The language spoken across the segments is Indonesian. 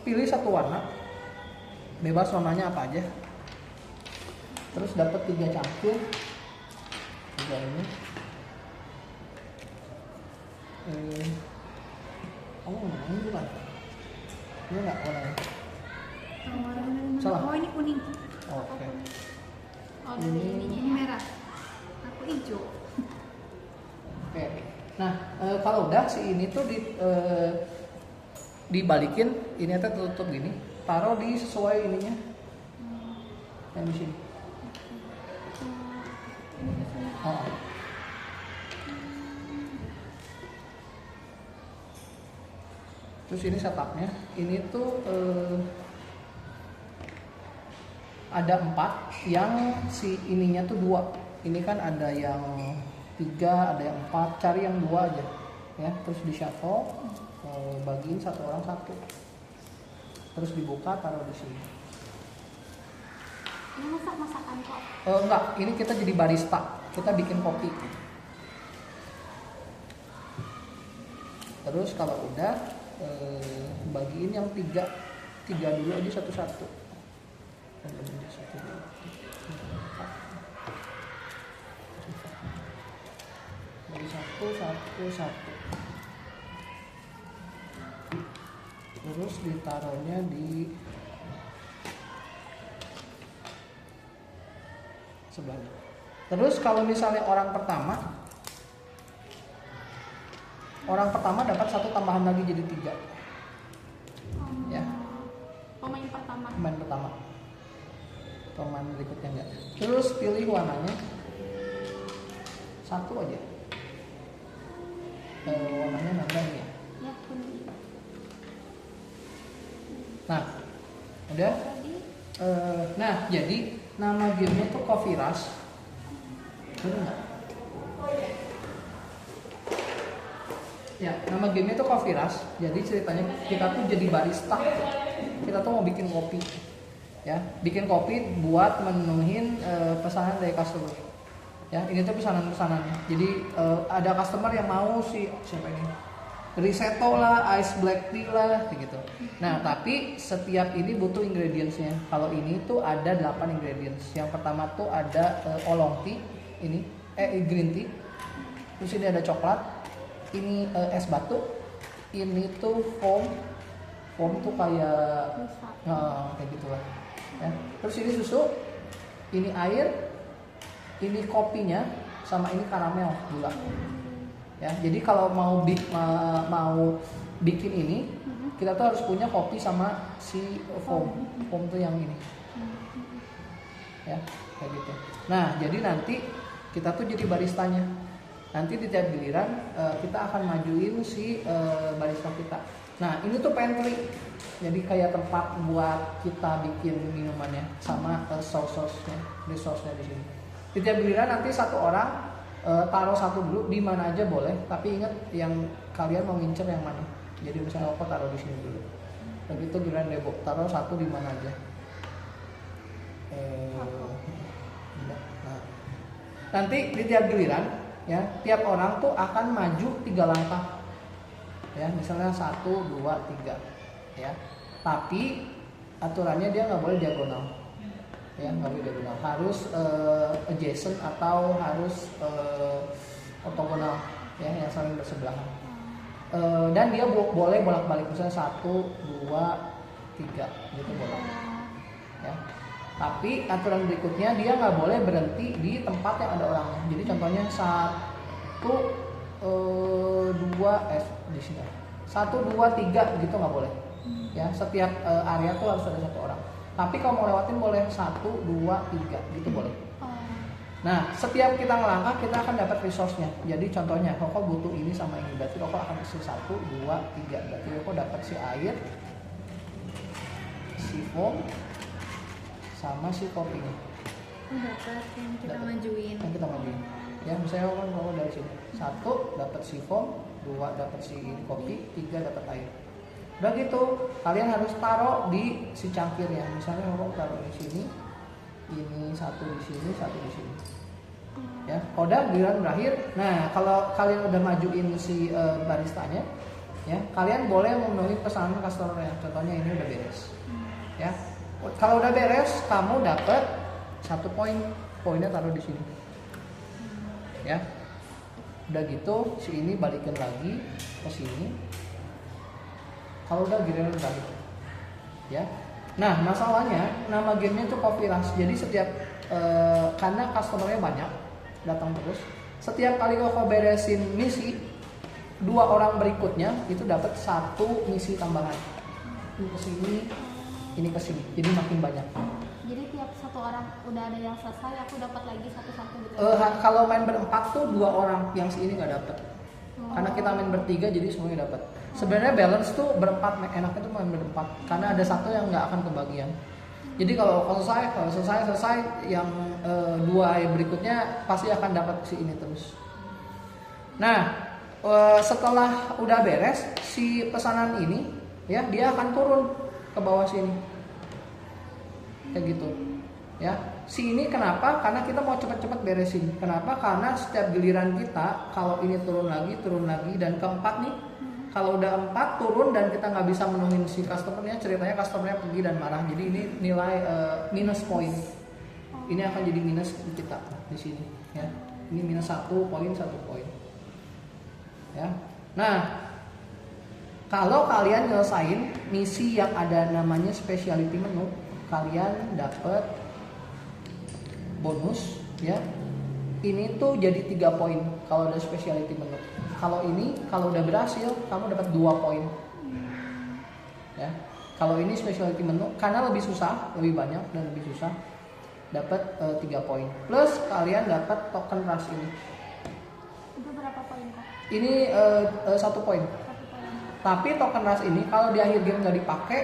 Pilih satu warna, bebas warnanya apa aja. Terus dapat 3 cangkir, 3 ini. Ini bukan? Ini enggak warnanya? Salah. Oh ini kuning. Oke. Oh dari ini merah. Aku hijau. Oke. Nah, kalau udah si ini tuh dibalikin, ini tuh tutup gini, taruh di sesuai ininya. Yang di sini. Oh. Terus ini setupnya, ini tuh ada 4, yang si ininya tuh 2. Ini kan ada yang 3, ada yang 4, cari yang 2 aja, ya. Terus di shuffle, bagiin satu orang satu. Terus dibuka, taruh di sini. Ini masakan kok? Enggak, ini kita jadi barista, kita bikin kopi. Terus kalau udah, bagiin yang 3 dulu aja satu-satu. Bagi satu. Terus ditaruhnya di sebelahnya. Terus kalau misalnya orang pertama dapat 1 tambahan lagi jadi 3. Ya. Pemain pertama. Pemain berikutnya enggak. Terus pilih warnanya. 1 aja. Warnanya mana ini ya? Ya kuning. Nah, udah. Nah, jadi nama gamenya tuh Coffee Rush. Bener nggak? Ya, nama gamenya tuh Coffee Rush. Jadi ceritanya kita tuh jadi barista. Kita tuh mau bikin kopi, ya, bikin kopi buat menuhin pesanan dari customer. Ya, ini tuh pesanan-pesanannya. Jadi ada customer yang mau siapa ini? Risotto lah, ice black tea lah, kayak gitu. Nah, tapi setiap ini butuh ingredientsnya. Kalau ini tuh ada 8 ingredients. Yang pertama tuh ada oolong tea, ini green tea. Terus ini ada coklat, ini es batu, ini tuh foam tuh kayak kayak gitulah. Ya. Terus ini susu, ini air, ini kopinya, sama ini karamel gula. Ya, jadi kalau mau bikin ini, kita tuh harus punya kopi sama si foam tuh yang ini, ya, kayak gitu. Nah, jadi nanti kita tuh jadi baristanya. Nanti di tiap giliran kita akan majuin si barista kita. Nah, ini tuh pantry, jadi kayak tempat buat kita bikin minumannya sama saus-sausnya, resource-nya di sini. Di tiap giliran nanti satu orang taruh satu dulu di mana aja boleh, tapi ingat yang kalian mau ngincer yang mana. Jadi misalnya aku taruh di sini dulu. Begitu giliran Debo taruh satu di mana aja. Nah. Nanti di tiap giliran, ya, tiap orang tuh akan maju 3 langkah. Ya, misalnya 1, 2, 3, ya. Tapi aturannya dia nggak boleh diagonal. Ya, nggak boleh diagonal, harus adjacent atau harus ortogonal, ya, yang saling bersebelahan. Dan dia boleh bolak-balik, misalnya 1, 2, 3 gitu boleh, ya. Tapi aturan berikutnya dia nggak boleh berhenti di tempat yang ada orangnya. Jadi contohnya 1, 2 di sini 1, 2, 3 gitu nggak boleh, ya. Setiap area tuh harus ada 1 orang. Tapi kalau mau lewatin boleh 1, 2, 3 gitu boleh. Nah, setiap kita ngelangkah kita akan dapat resource-nya. Jadi contohnya, Koko butuh ini sama ini, berarti Koko akan isi 1, 2, 3. Berarti Koko dapat si air, si foam, sama si kopinya. Dapat yang kita majuin. Yang kita majuin. Ya, misalnya Koko dari sini. 1 dapat si foam, 2 dapat si kopi, 3 dapat air. Udah gitu, kalian harus taruh di si cangkirnya. Misalnya Koko taruh di sini. Ini 1 di sini, 1 di sini. Ya, udah giliran berakhir. Nah, kalau kalian udah majuin si baristanya, ya kalian boleh memenuhi pesanan customer. Contohnya ini udah beres, ya. Kalau udah beres, kamu dapat 1 poin. Poinnya taruh di sini, ya. Udah gitu, si ini balikin lagi ke sini. Kalau udah giliran balik, ya. Nah masalahnya nama gamenya itu Coffee Rush. Jadi setiap karena customernya banyak datang terus, setiap kali kau beresin misi, 2 orang berikutnya itu dapat 1 misi tambahan. Ini ke sini, ini ke sini. Jadi makin banyak. Jadi tiap 1 orang udah ada yang selesai, aku dapat lagi satu-satu gitu. Kalau main berempat tuh 2 orang, yang si ini nggak dapat. Karena kita main bertiga jadi semuanya dapat. Sebenarnya balance tuh berempat, enaknya tuh main berempat. Karena ada 1 yang nggak akan kebagian. Jadi kalau selesai yang 2 berikutnya pasti akan dapat si ini terus. Nah, setelah udah beres si pesanan ini, ya dia akan turun ke bawah sini, kayak gitu, ya. Si ini kenapa? Karena kita mau cepet-cepet beresin. Kenapa? Karena setiap giliran kita kalau ini turun lagi, dan keempat nih, kalau udah 4 turun dan kita nggak bisa menuhin si customernya, ceritanya customernya pergi dan marah. Jadi ini nilai minus poin. Ini akan jadi minus kita di sini, ya. Ini minus 1 poin, 1 poin. Ya. Nah, kalau kalian nyelesain misi yang ada namanya specialty menu, kalian dapat bonus, ya. Ini tuh jadi 3 poin kalau ada specialty menu. Kalau ini, kalau udah berhasil, kamu dapat 2 poin. Ya. Kalau ini specialty menu, karena lebih susah, lebih banyak dan lebih susah, dapat 3 poin. Plus kalian dapat token rush ini. Itu berapa poin kok? Ini 1 poin. 1 poin. Tapi token rush ini kalau di akhir game nggak dipakai,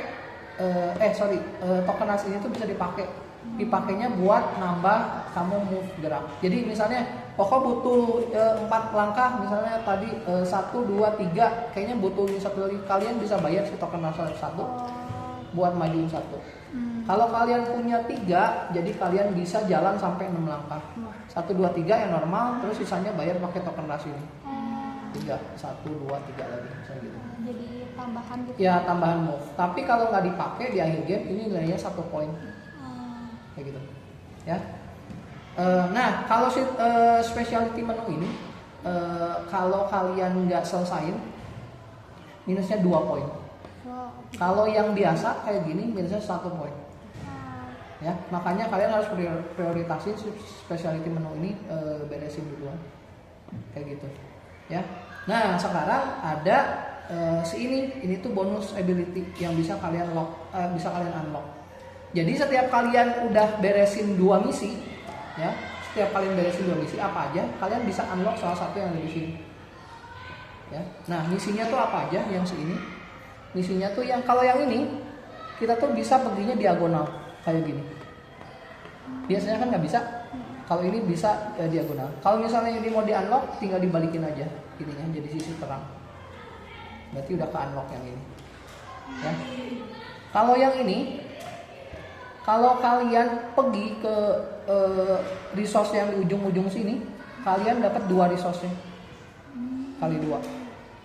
token rush ini tuh bisa dipakai. Dipakainya buat nambah kamu move gerak. Jadi misalnya pokok butuh 4 langkah, misalnya tadi 1, 2, 3, kayaknya butuh 1 lagi, kalian bisa bayar si token rush 1 buat majuin 1. Kalau kalian punya 3, jadi kalian bisa jalan sampai 6 langkah. 1, 2, 3 yang normal, terus sisanya bayar pakai token rush ini. 3, 1, 2, 3 lagi, misalnya gitu. Jadi tambahan gitu. Ya, tambahan move. Tapi kalau nggak dipakai di akhir game, ini nilainya 1 poin. Kayak gitu, ya. Nah, kalau si specialty menu ini, kalau kalian nggak selesain, minusnya 2 poin. Kalau yang biasa kayak gini, minusnya 1 poin. Ya, makanya kalian harus prioritasin specialty menu ini, beresin duluan, kayak gitu, ya. Nah, sekarang ada si ini tuh bonus ability yang bisa kalian unlock. Jadi setiap kalian udah beresin 2 misi, ya, setiap kalian beresin 2 misi apa aja, kalian bisa unlock salah satu yang ada di sini. Ya. Nah, misinya tuh apa aja yang ini? Misinya tuh yang kalau yang ini kita tuh bisa perginya diagonal kayak gini. Biasanya kan nggak bisa. Kalau ini bisa diagonal. Kalau misalnya ini mau di unlock, tinggal dibalikin aja ininya jadi sisi terang. Berarti udah ke unlock yang ini. Ya. Kalau yang ini, kalau kalian pergi ke resource yang di ujung-ujung sini, kalian dapat 2 resource-nya kali 2.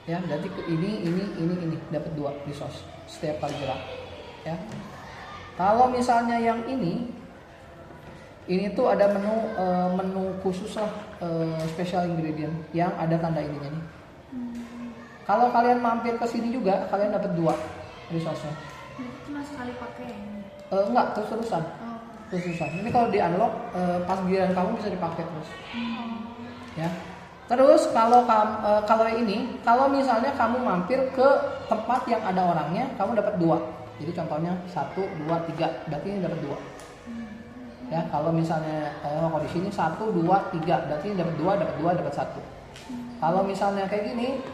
Ya, berarti ke ini dapat 2 resource setiap kali gerak. Ya. Kalau misalnya yang ini tuh ada menu khusus lah, special ingredient yang ada tanda ininya nih. Kalau kalian mampir ke sini juga, kalian dapat 2 resource-nya. Cuma sekali pakai. Enggak, terus-terusan. Ini kalau di unlock, pas giliran kamu bisa dipakai terus. Ya. Terus kalau ini, kalau misalnya kamu mampir ke tempat yang ada orangnya, kamu dapat 2. Jadi contohnya 1, 2, 3, berarti ini dapat 2. Ya, kalau misalnya kalau di sini 1, 2, 3, berarti ini dapat 2, dapat 2, dapat 1. Kalau misalnya kayak gini,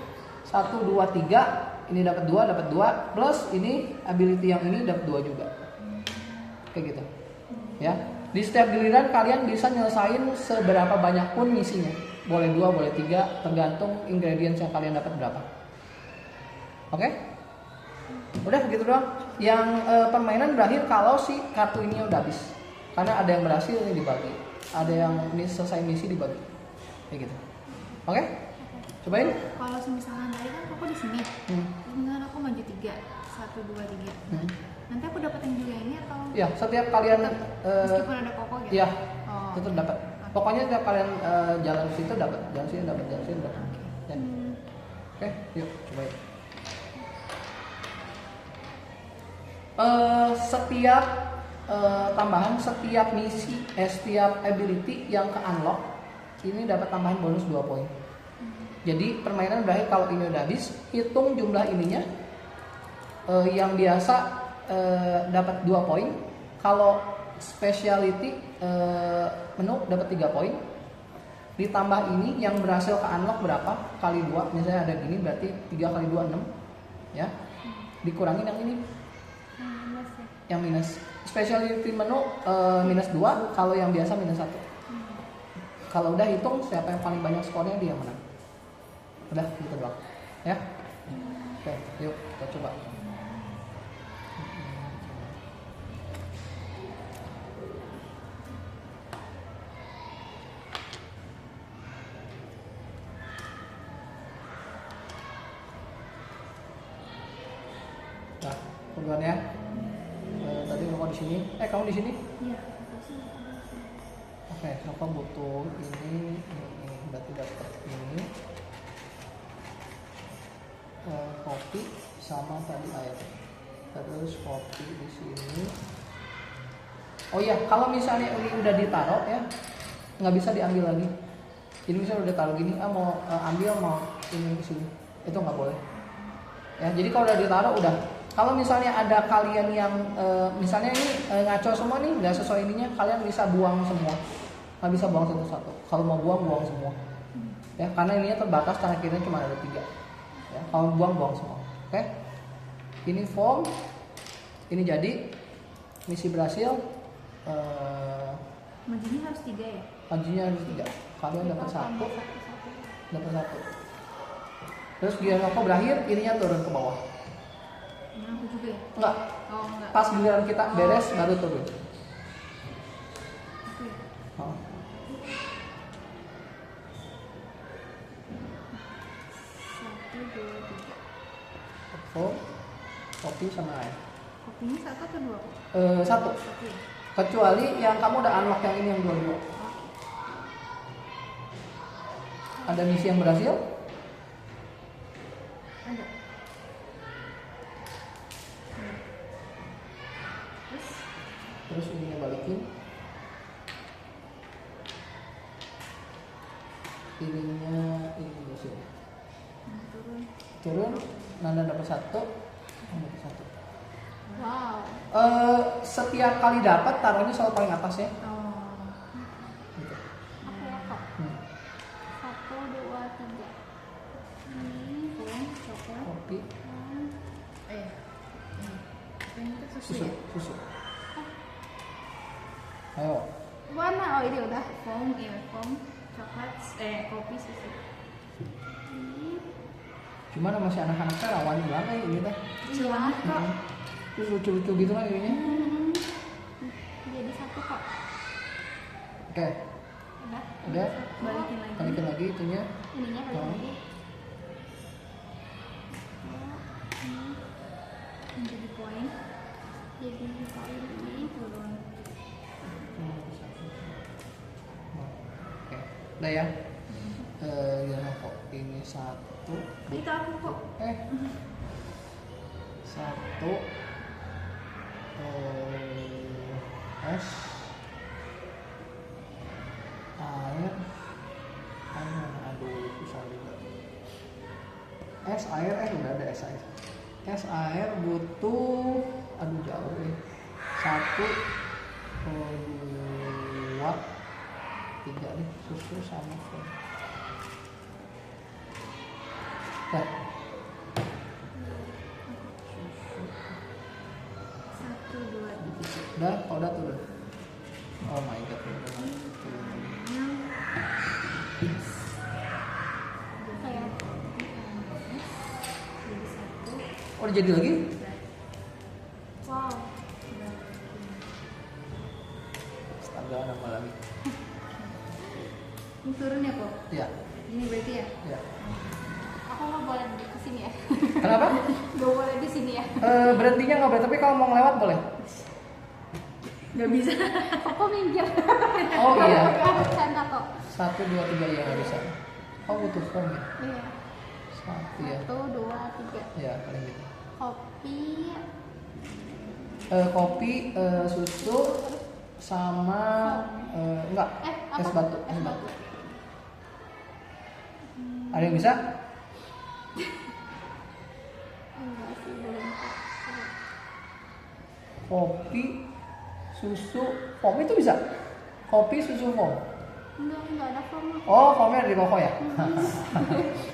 1, 2, 3, ini dapat 2, dapat 2, plus ini ability yang ini dapat 2 juga. Kayak gitu, ya. Di setiap giliran kalian bisa nyelesain seberapa banyak pun misinya. Boleh 2, boleh 3, tergantung ingredients yang kalian dapat berapa. Oke? Udah gitu doang. Yang permainan berakhir kalau si kartu ini udah habis. Karena ada yang berhasil ini dibagi, ada yang selesai misi dibagi. Kayak gitu. Oke? Cobain. Kalau misalkan tadi kan aku di sini, terus misalkan aku maju 3, 1, 2, 3. Nanti aku dapetin juga ini atau? Ya, setiap kalian Meskipun ada koko gitu. iya, Oh. tetap dapat. Pokoknya setiap kalian jalan ke situ dapat, jalan sini dapat, jalan sini dapat. Ya. Oke, yuk cobain. Setiap tambahan, setiap misi, setiap ability yang ke unlock ini dapat tambahan bonus 2 poin. Jadi permainan berakhir kalau ini udah habis, hitung jumlah ininya. Yang biasa dapat 2 poin. Kalau speciality menu dapat 3 poin. Ditambah ini yang berhasil ke unlock berapa? Kali 2. Misalnya ada gini berarti 3 kali 2 6. Ya. Dikurangin yang ini. Minus ya. Yang minus. Specialty menu minus 2, kalau yang biasa minus 1. Kalau udah hitung siapa yang paling banyak skornya dia menang. Udah gitu doang. Ya. Oke, yuk kita coba. Nah, duluan ya. Tadi kamu di sini. Kamu di sini? Iya. Oke, Nova butuh ini, berarti dapat ini. Kopi sama tadi air. Terus kopi di sini. Oh iya, kalau misalnya ini udah ditaruh ya, nggak bisa diambil lagi. Jadi misalnya udah taruh gini, mau ambil mau ini ke sini, itu nggak boleh. Ya, jadi kalau udah ditaruh udah. Kalau misalnya ada kalian yang misalnya ini ngaco semua nih, nggak sesuai ininya, kalian bisa buang semua. Nggak bisa buang satu-satu. Kalau mau buang semua. Ya, karena ininya terbatas, tangan kirinya cuma ada 3. Ya, kalau buang semua. Oke? Ini form, ini jadi misi berhasil. Majunya harus 3 ya? Majunya harus 3. Kalian dapat 1, dapat 1. Terus giliran Nova berakhir, ininya turun ke bawah. Nah, aku juga ya? Enggak. Oh, enggak. Pas giliran kita beres baru turun. Oke. Oh. 1, 2, 3. Kopi sama air. Kopinya 1 atau 2 kok? 1. Oke. Kecuali yang kamu udah unlock yang ini yang 2. Ada misi yang berhasil? Ada. Terus ininya balikin. Ininya ini di sini. Turun. Nanda dapat 1. Dapat 1. Wow. Setiap kali dapat taruhnya selalu paling atas ya. Oh. Gitu. Aku ya kok. 1, 2, 3. Ini coklat. Kopi, Ini tuh susu ya? susu. Ayo. Warna, oh ini udah foam, coklat, kopi, susu. Gimana masih anak-anaknya rawan banget ini teh. Kecil banget kok. Terus lucu-lucu gitu kan ininya. Jadi 1 kok. Oke. Udah. Balikin lagi. Balikin lagi itunya. Ininya balikin lagi. Jadi poin. Jadi poin ini turun. Oke. Udah ya. Ya kok ini 1. Itu aku kok. 1. Es. Air. Aduh susah juga. Es air udah ada es air. Es air butuh, aduh jauh ya. 1, 2, 3 nih, susu sama foam. Dah. 1, 2, 3. Udah, udah turun. Oh my god, udah turun. Kayak jadi 1. Oh, udah jadi lagi? Wow. Astaga, nambah lagi. Ini turun ya kok? Iya, Ini berarti ya? iya. Kalau boleh di sini ya. Kenapa? Gak boleh di sini ya. Berhentinya nggak boleh, tapi kalau mau ngelewat boleh. Gak bisa. Kok minggir. Oh iya. Gak bercanda kok. 1, 2, 3 ya nggak bisa. Oh butuh form ya. Iya. 1 ya. 1, 2, 3. Ya paling gitu. Kopi. Kopi, susu, sama enggak es batu. Ada yang bisa? Enggak sih, belum. Kopi, susu, foam itu bisa? Kopi, susu, foam. Enggak ada form. Oh, foamnya ada di rokok ya?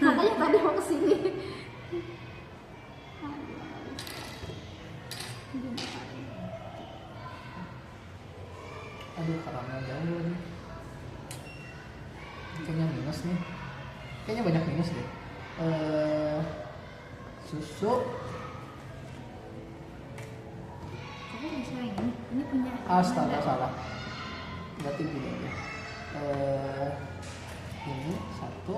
Makanya tadi mau kesini. Aduh, karamel jauh lagi. Kayaknya minus nih. Kayaknya banyak minus deh. Susu. Kamu bisa ini punya. Astaga, salah. Berarti gini aja. Ini 1.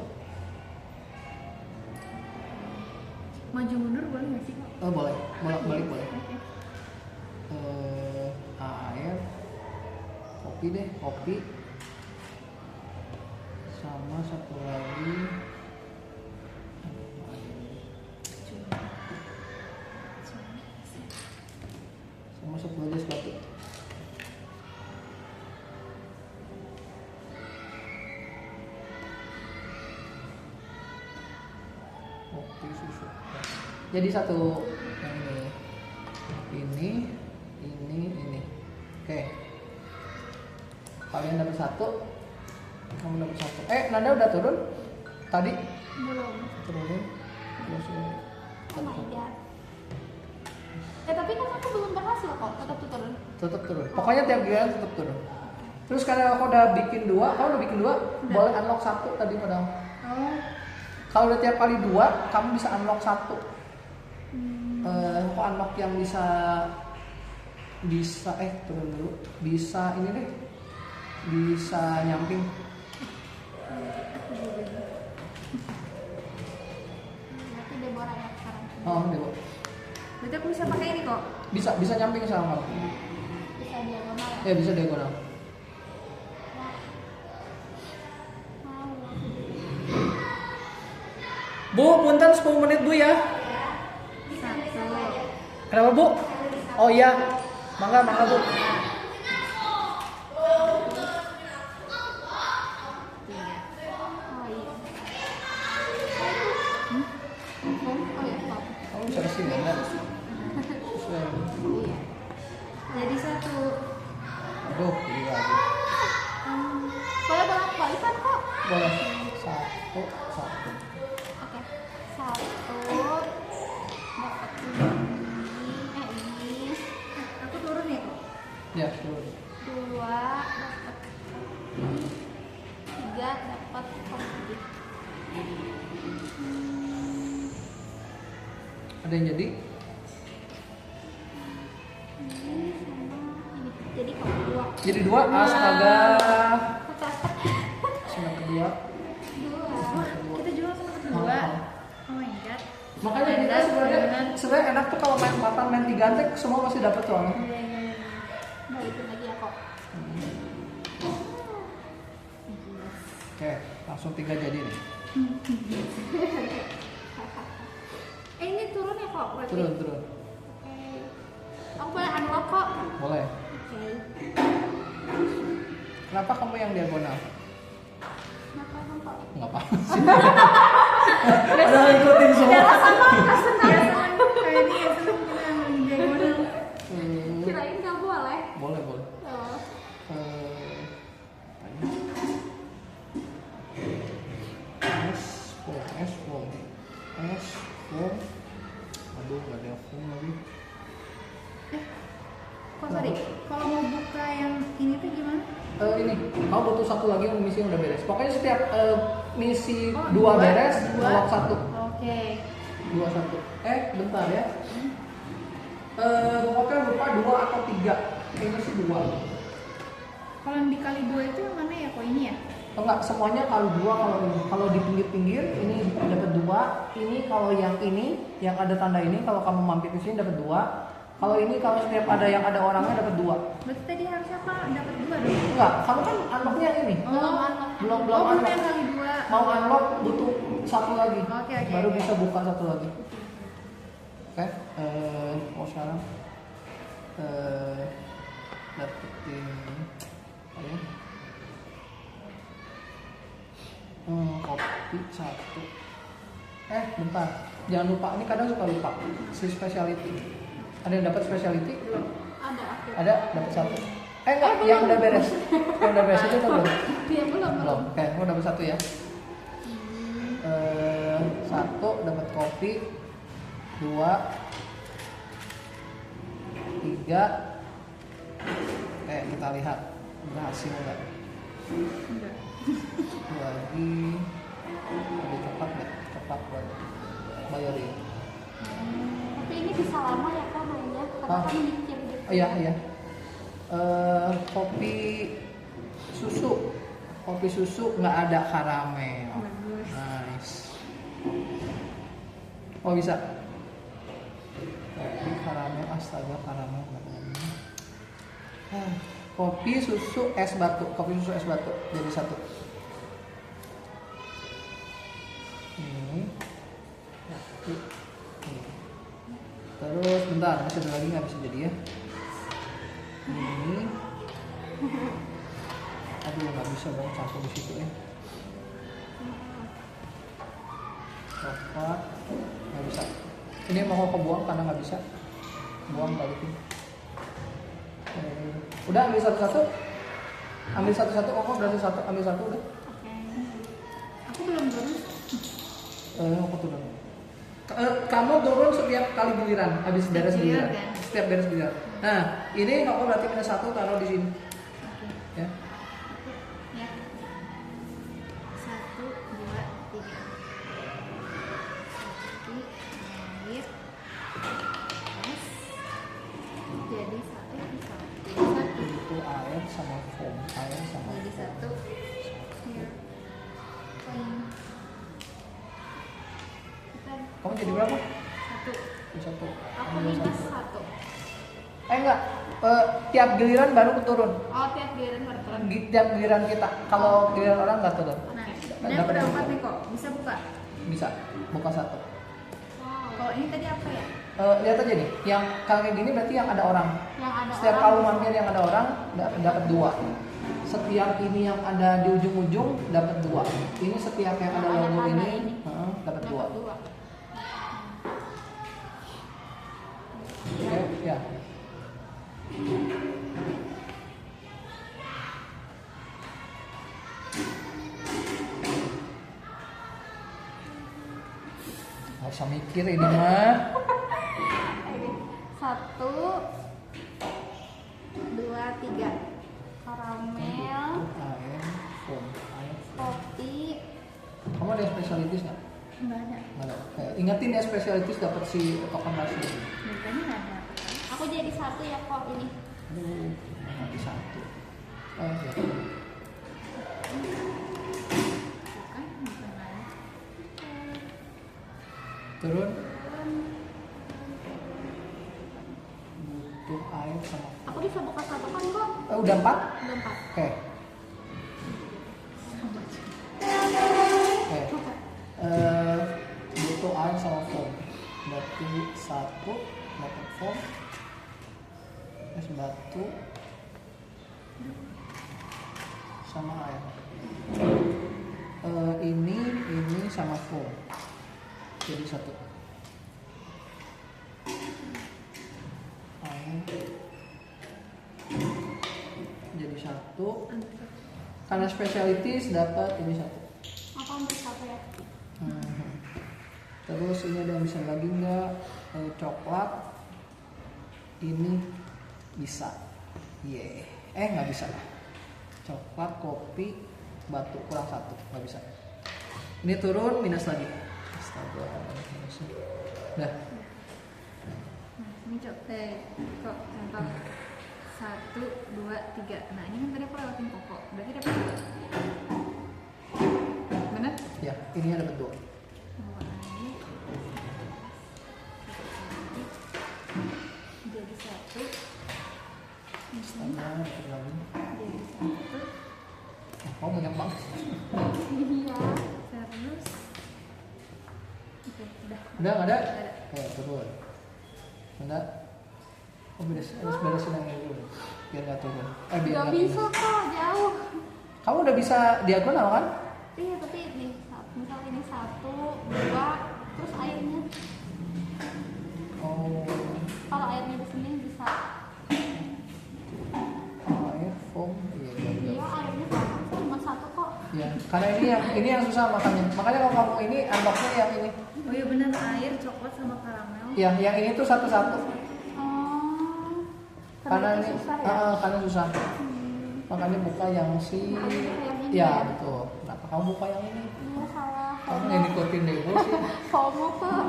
Maju mundur boleh nggak sih kok? Boleh, bolak-balik boleh. Oke. Air. Kopi deh, kopi. Sama satu lagi. Sama satu lagi es batu. Kopi, susu. Jadi satu yang ini. Oke. Kalian dapat 1. Kamu dapat 1. Nanda udah turun? Tadi Belum. turunin. Terus Oh my god. Tapi kan aku belum berhasil kok, tetap turun. tetap turun. Pokoknya tiap giliran tetap turun. Terus karena aku udah bikin 2, kamu udah bikin 2, boleh unlock 1 tadi padahal. Oh. Kalau udah tiap kali 2, kamu bisa unlock 1. Aku unlock yang bisa turun dulu. Bisa ini deh. Bisa nyamping. Berarti Deborah ya sekarang. Oh, Dewo. Berarti aku bisa pakai ini kok. Bisa nyamping sama kamu. Bisa diagonal ya. Ya, bisa diagonal. Bu, punten 10 menit Bu ya. 1. Kenapa Bu? Oh iya. Mangga Bu. 3. Oh iya. Oh iya, stop. Kamu bisa kesini enggak? Sesuai. Iya. Jadi 1. Aduh, ini lagi. Boleh bolak-balikan kok. Boleh. 1. Oke. 1 dapat ini. Aku turun ya kok. Ya, turun. 2 dapat kopi. 3 dapat kopi. Ada yang jadi? Ini sama ini. Jadi kopi 2. Jadi 2. Astaga. Senang kedua. 2. Kita jual sama kedua. Oh my god. Makanya kita sebenarnya enak tuh kalau main 4, main 3 antek semua masih dapat soalnya. Balikin lagi ya kok. Oke, langsung 3 jadi nih. Ini turun ya kok? Berarti? Turun. Oke. Aku boleh unlock kok. Boleh. Oke. Kenapa kamu yang diagonal? Kenapa emang kok? Enggak apa-apa sih. Udah ikutin semua. Sama nggak senang. Kayak ini ya senang kita yang diagonal. Kirain nggak boleh. Boleh. Oh. Es foam. Aduh, nggak ada foam lagi. Kok sorry? Kalau mau buka yang ini tuh gimana? Ini, kamu butuh 1 lagi yang misi yang udah beres. Pokoknya setiap misi Oh, 2 dua, beres, dua. unlock 1. Oke. 2 1. Bentar ya. Pokoknya lupa 2 atau 3. Kayaknya sih 2. Kalau yang dikali 2 itu yang mana ya? Kok ini ya? Enggak, semuanya kalau dua, kalau di pinggir-pinggir ini dapat dua. Ini kalau yang ini yang ada tanda ini, kalau kamu mampir ke sini dapat dua. Kalau ini kalau setiap ada yang ada orangnya dapat dua. Berarti tadi harusnya apa? Dapat 2 dong? Enggak, kamu kan unlocknya ini. Belum unlock. Belum Oh, unlock. yang kali 2. Mau unlock butuh satu lagi. Oke, Baru oke. bisa buka satu lagi. Oke, mau sekarang dapetin apa ya? Kopi satu. Bentar, jangan lupa, ini kadang suka lupa si specialty. Ada yang dapat specialty? Belum. Ada aku. Ada, dapat satu. Enggak, yang udah beres. Yang udah beres itu belum? Iya, belum. Oke, mau dapat satu ya. Satu dapat kopi, 2, 3. Kita lihat berhasil nggak? Enggak. Satu lagi, lebih cepat nggak? Cepat banget. Bayarin. Tapi ini bisa lama ya kak mainnya, karena kan mikir gitu. Iya. Kopi susu nggak ada karamel. Bagus. Nice. Oh bisa. Kopi karamel, astaga karamel. Kopi susu es batu, jadi satu. Ini. Satu. Ini. Terus bentar, masih ada lagi nggak bisa jadi ya? Ini. Aduh nggak bisa dong campur di situ ya. Coklat nggak bisa. Ini mau kau buang karena nggak bisa. Buang balikin. Udah ambil satu-satu. Kok berarti satu, ambil satu udah. Oke. Aku belum turun. Aku turun. Kamu turun setiap kali giliran, habis beres giliran. Kan? Setiap beres giliran. Nah, ini aku berarti minus 1 taruh di sini. Oke. Ya. Ya. 1, 2, 3. Satu, air. Terus. Jadi 1 bisa. Itu air sama foam, Jadi 1. Ya. Poin. Kita Kamu jadi berapa? 1. Satu. Aku Ambil minus satu. 1. Enggak. Tiap giliran baru turun. Oh, tiap giliran baru turun. Tiap giliran kita. Kalau giliran orang nggak turun. Nah, ini aku udah 4 nih kok. Bisa buka. Bisa. Buka satu. Kalau ini tadi apa ya? Lihat aja nih. Yang kayak gini berarti yang ada orang. Yang ada Setiap orang kalau mampir yang ada orang dapat 2. Setiap ini yang ada di ujung-ujung dapat 2. Ini setiap yang ada Yang ada logo tanda ini ini. dapat 2. dapat 2. Oke, ya. Nggak usah mikir ini mah. 1, 2, 3. Karamel, Air, foam, air. kopi. Kamu ada spesialitis nggak? Enggak ada. Nggak ada. Oke, ingetin ya spesialitis dapat si token nasi. Biasanya enggak ada. Aku jadi 1 ya kok ini. Aduh, nanti satu. Ya. Bukan, bukan ada. Turun. Butuh air sama. Aku bisa buka 1 kan kok? Udah 4? Udah 4. Oke. Butuh air sama foam. Berarti 1 dapat foam. Es batu sama air. Ini sama foam. Jadi 1. Air. Jadi 1. Karena specialities dapat ini 1. Aku ambil 1 ya. Terus ini ada yang bisa lagi nggak? Coklat. Ini bisa. Nggak bisa. Coklat, kopi, batu kurang 1, nggak bisa. Ini turun minus lagi. Astaga. Dah. Nah, ini kok contoh 1, 2, 3. Nah, ini kan tadi aku lewatin pokok. Berarti dapat 2. mana? Ya, ini ada dua. Dua air. Jadi satu. Sama lagi. Jadi satu. Oh, banyak banget. Iya. Terus. Oke, udah. Udah nggak ada? Nggak ada. Oke, turun. Enggak. Oh, harus beresin yang ini dulu. Biar nggak turun. Biar Gak nggak bisa minus. kok, jauh. Kamu udah bisa diagonal kan? Iya, tapi ini misal ini 1, 2, terus airnya. Oh, Kalau airnya di sini bisa. air foam. Iya, airnya cuma 1 kok. Ya, karena ini yang susah makanya. Makanya kalau kamu ini unboxnya yang ini. Oh iya benar, air, coklat sama karamel. Ya, yang ini tuh satu-satu. Oh, Karena itu ini susah ya. karena susah. Hmm. Makanya buka yang si. Makanya yang ini Ya, ya. betul. Kenapa kamu buka yang ini? Iya, salah. Kamu yang ngikutin demo sih. FOMO kok.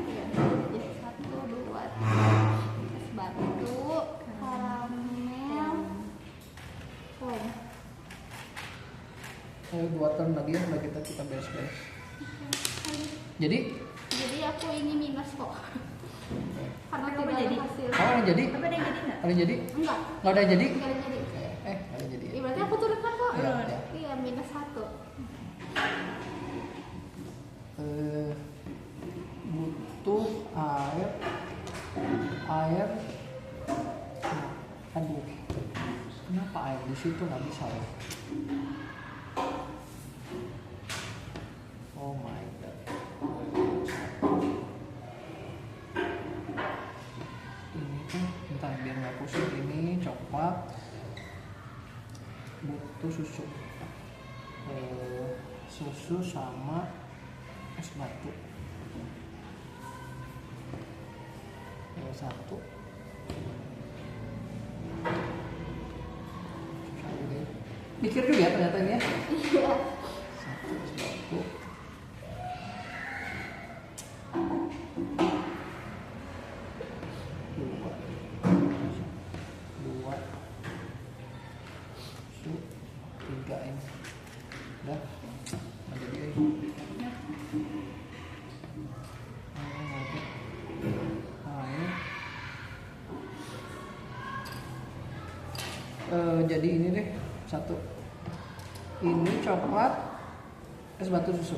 Iya, jadi 1, 2, 3. Es batu, karamel, foam. Ayo 2 turn lagi ya, udah kita beres-beres. Jadi, Jadi aku ini minus kok. Karena Kamu tidak jadi? ada hasil. kamu ada yang jadi? Tapi ada yang jadi nggak? Ada yang jadi? Enggak, Nggak ada yang jadi? enggak ada jadi. Nggak ada yang jadi. Iya, berarti aku turunkan kok. Iya, iya. Iya, minus 1. Butuh air. Aduh, kenapa air di situ nggak bisa ya? Oh my god. Ini kan, bentar biar nggak pusing. Ini coklat. Butuh susu. Susu sama es batu. Satu. Mikir juga ya ternyata ini ya. Iya. Satu es batu. Dua. Su. 3 ini. Udah. Ada dia ini. Jadi ini deh satu. Ini coklat, es batu susu.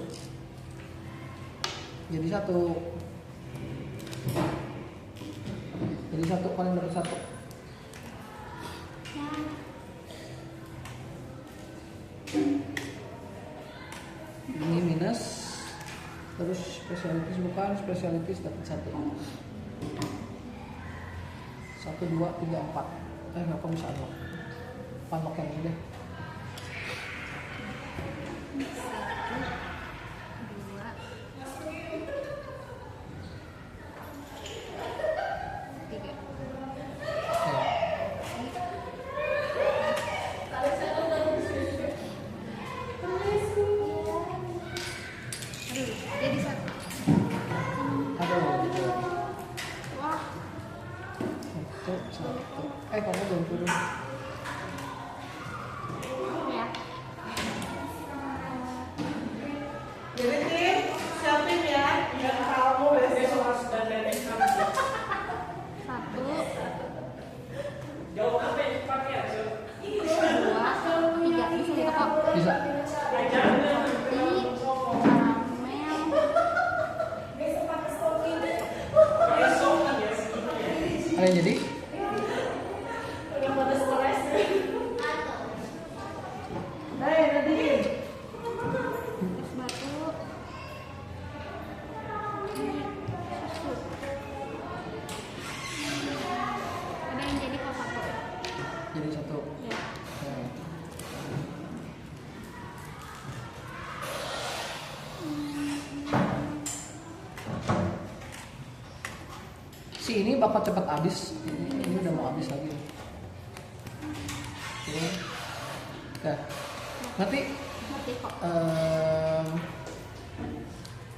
Jadi satu. Jadi satu, kalian dapat satu. Ini minus. Terus spesialitis bukan, spesialitis dapat satu. 1, 2, 3, 4. Nggak kok bisa unlock. Unlock yang ini deh. 1, 2, 3. Aduh, jadi 1. Aduh, gitu. Wah, Satu. Kamu belum turun. ya. Jadi tim, siapin ya, biar kamu besok harus dandanin kamu. 1, Jauh apa yang dipakai ya, Cuk? 2, 3. Bisa gitu kok. Bisa. Roti, karamel, Besok kan ya, segini ya. Ada yang jadi? Udah pada stres. Hai, Nadine. es batu, susu. Ada yang jadi kok 1. Jadi satu. Ya. Oke. Si ini bakal cepat habis. Ini udah mau habis lagi. Oke. Dah. Nanti Ngerti kok.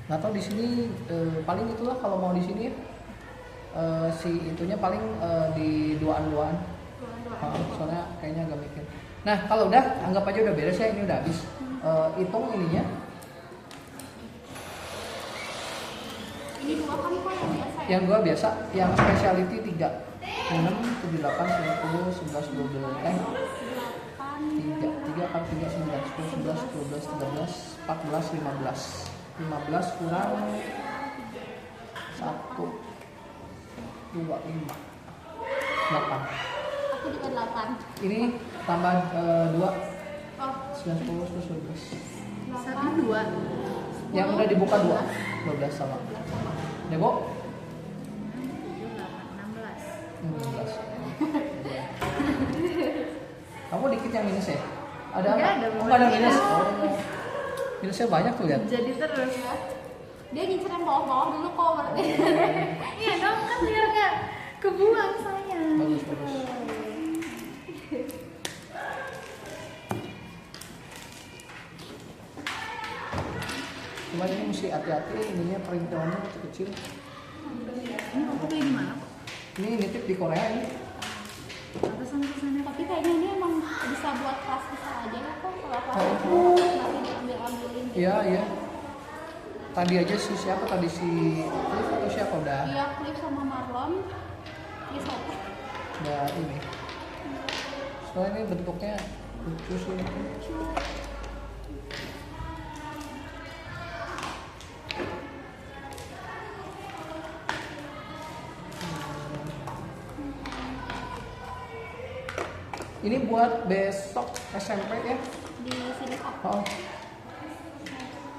nggak tahu di sini paling itulah kalau mau di sini ya. Si itunya paling di duaan-duaan. Dua. Soalnya kayaknya agak mikir. Nah kalau udah anggap aja udah beres ya, ini udah habis. Hitung ininya. Ini 2 kan kok yang biasa ya? Yang 2 biasa, yang specialty 3. 6, 7, 8, 9, 10, 11, 12, 3 kan 3, 9, 10, 11, 12, 13, 14, 15. 15 kurang 1, 2, 5, 8. Aku juga 8. Ini tambah 2, Oh, 9, 10, 11, 12. 1, 2. Yang udah dibuka 2, 12 sama. Debo? 7, 8, 16. 16. Kamu dikit yang minus ya? Ada Enggak apa? ada, Oh, nggak ada belum. minus. Oh, minusnya banyak tuh lihat. Jadi terus. dia ngincer yang bawah-bawah dulu kok berarti. Iya dong, kan biar nggak kebuang sayang. Bagus, bagus. Cuman ini mesti hati-hati, ininya perintilannya kecil-kecil. Ini aku beli di mana kok? Ini nitip di Korea ini. Atasan-atasannya Tapi kayaknya ini emang bisa buat kelas bisa aja ya kok. Kalau kelas masih diambil-ambilin. Iya, iya. Tadi aja si siapa tadi si Cliff atau siapa udah Iya, Cliff sama Marlon. Ini sopek. udah ini. Soalnya ini bentuknya lucu sih. Ini buat besok SMP ya? Di sini kok. Oh,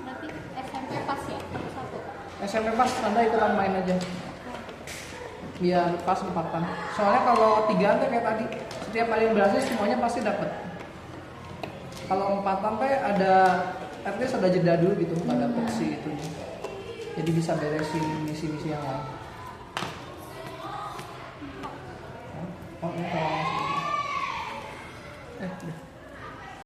Berarti SMP pas ya? Satu. SMP pas Anda ikutan main aja. Biar pas 4-an. Soalnya kalau 3-an tuh kayak tadi, setiap kali yang berhasil semuanya pasti dapat. Kalau 4-an teh ada at least ada jeda dulu gitu, nggak dapet si itu. Jadi bisa beresin misi-misi yang lain. Oh, ini kalau udah.